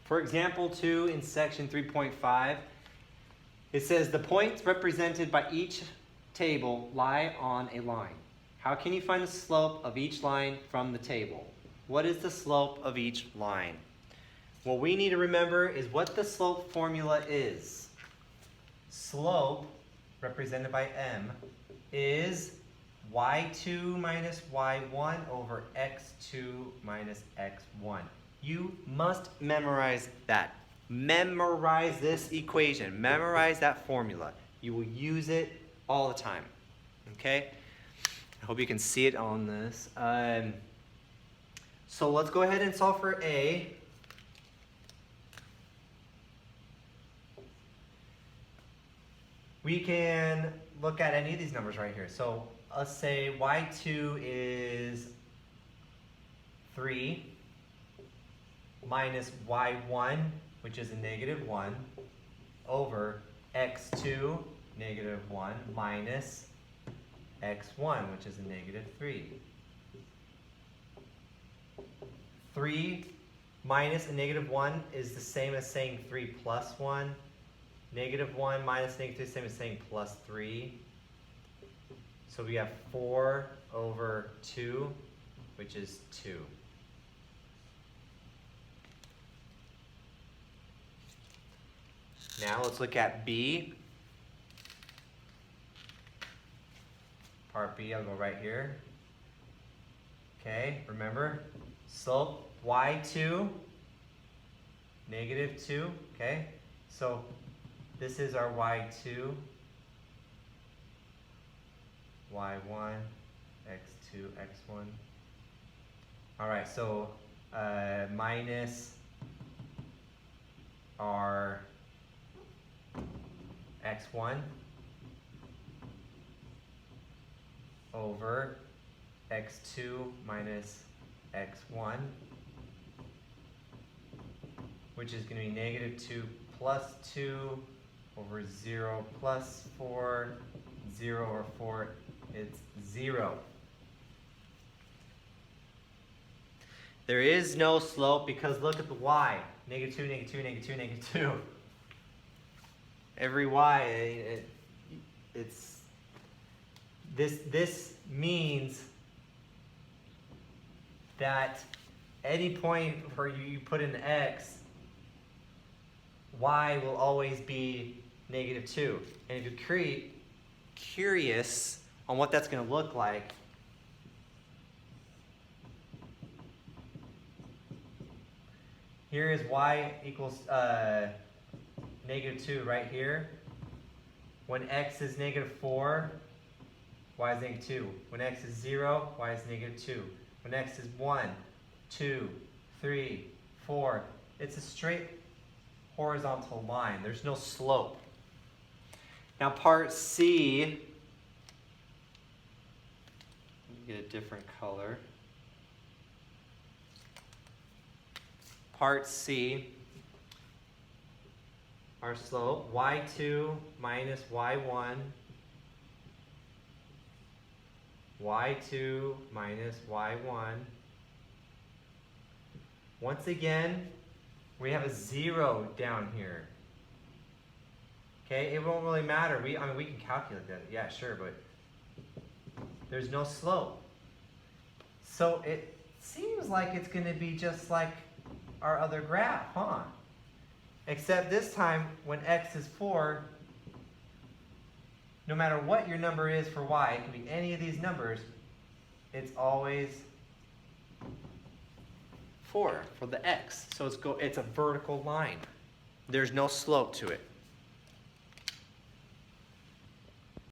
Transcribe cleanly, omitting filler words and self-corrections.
For example 2 in section 3.5, it says the points represented by each table lie on a line. How can you find the slope of each line from the table? What is the slope of each line? What we need to remember is what the slope formula is. Slope, represented by m, is y2 minus y1 over x2 minus x1. You must memorize that. Memorize this equation. Memorize that formula. You will use it all the time. Okay? I hope you can see it on this. So let's go ahead and solve for A. We can look at any of these numbers right here. So let's say y2 is 3 minus y1, which is a negative 1, over x2, negative 1, minus x1, which is a negative 3. 3 minus a negative 1 is the same as saying 3 plus 1. Negative 1 minus negative 3 is the same as saying plus 3. So we have 4 over 2, which is 2. Now let's look at B. Part B, I'll go right here. Okay, remember, slope y2, negative 2, okay? So this is our y2, y1, x2, x1. All right, so minus our x1 over x2 minus x1, which is going to be negative 2 plus 2 over 0 plus 4, 0 over 4, it's 0. There is no slope because look at the y. Negative 2, negative 2, negative 2, negative 2. Every y, it's this means that any point where you put in x, y will always be negative 2. And if you're curious on what that's going to look like, here is y equals negative 2 right here. When x is negative 4, y is negative 2. When x is 0, y is negative 2. When x is 1, 2, 3, 4, it's a straight horizontal line. There's no slope. Now part C, let me get a different color. Part C, our slope, y2 minus y1, y2 minus y1. Once again, we have a 0 down here. Okay, it won't really matter. I mean, we can calculate that. Yeah, sure, but there's no slope. So it seems like it's going to be just like our other graph, huh? Except this time, when x is 4, no matter what your number is for y, it can be any of these numbers, it's always 4 for the x. So it's a vertical line. There's no slope to it.